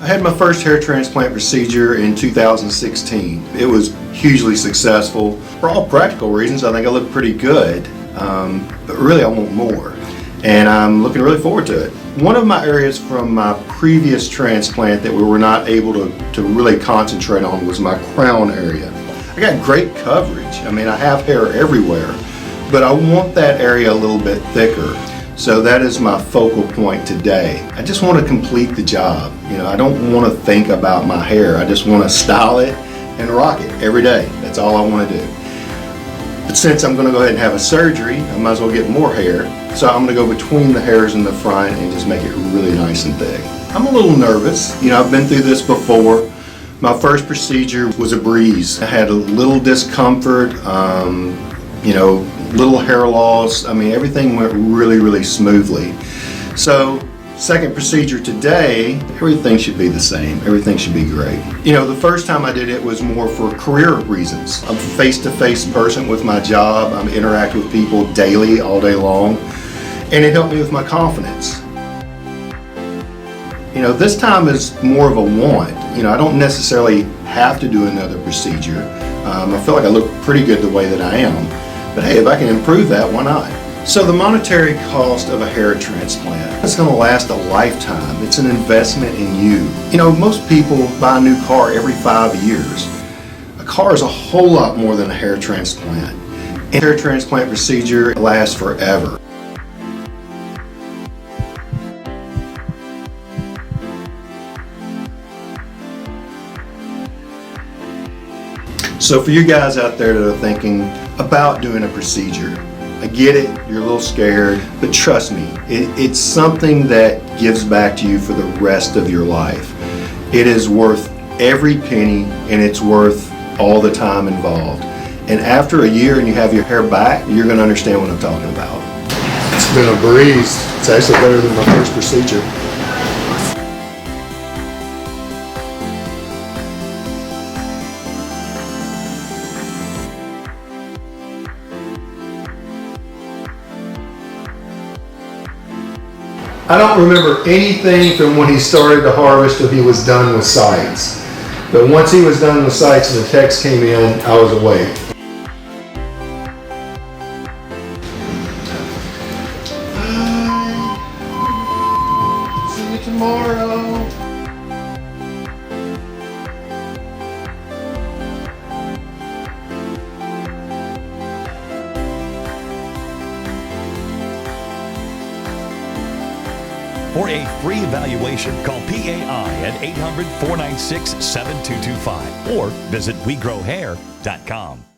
I had my first hair transplant procedure in 2016. It was hugely successful. For all practical reasons, I think I look pretty good, but really I want more. And I'm looking really forward to it. One of my areas from my previous transplant that we were not able to really concentrate on was my crown area. I got great coverage. I mean, I have hair everywhere, but I want that area a little bit thicker. So that is my focal point today. I just want to complete the job. I don't want to think about my hair. I just want to style it and rock it every day. That's all I want to do. But since I'm going to go ahead and have a surgery, I might as well get more hair. So I'm going to go between the hairs in the front and just make it really nice and thick. I'm a little nervous. I've been through this before. My first procedure was a breeze. I had a little discomfort, little hair loss. I mean, everything went really smoothly. So, second procedure today, everything should be the same. Everything should be great. The first time I did it was more for career reasons. I'm a face-to-face person with my job. I interact with people daily, all day long, and it helped me with my confidence. This time is more of a want. I don't necessarily have to do another procedure. I feel like I look pretty good the way that I am. But hey, if I can improve that, why not? So the monetary cost of a hair transplant, it's going to last a lifetime. It's an investment in you. Most people buy a new car every 5 years. A car is a whole lot more than a hair transplant. And a hair transplant procedure lasts forever. So for you guys out there that are thinking about doing a procedure, I get it, you're a little scared, but trust me, it's something that gives back to you for the rest of your life. It is worth every penny, and it's worth all the time involved. And after a year and you have your hair back, you're going to understand what I'm talking about. It's been a breeze. It's actually better than my first procedure. I don't remember anything from when he started to harvest till he was done with sites. But once he was done with sites and the text came in, I was awake. Bye. See you tomorrow. For a free evaluation, call PAI at 800-496-7225 or visit WeGrowHair.com.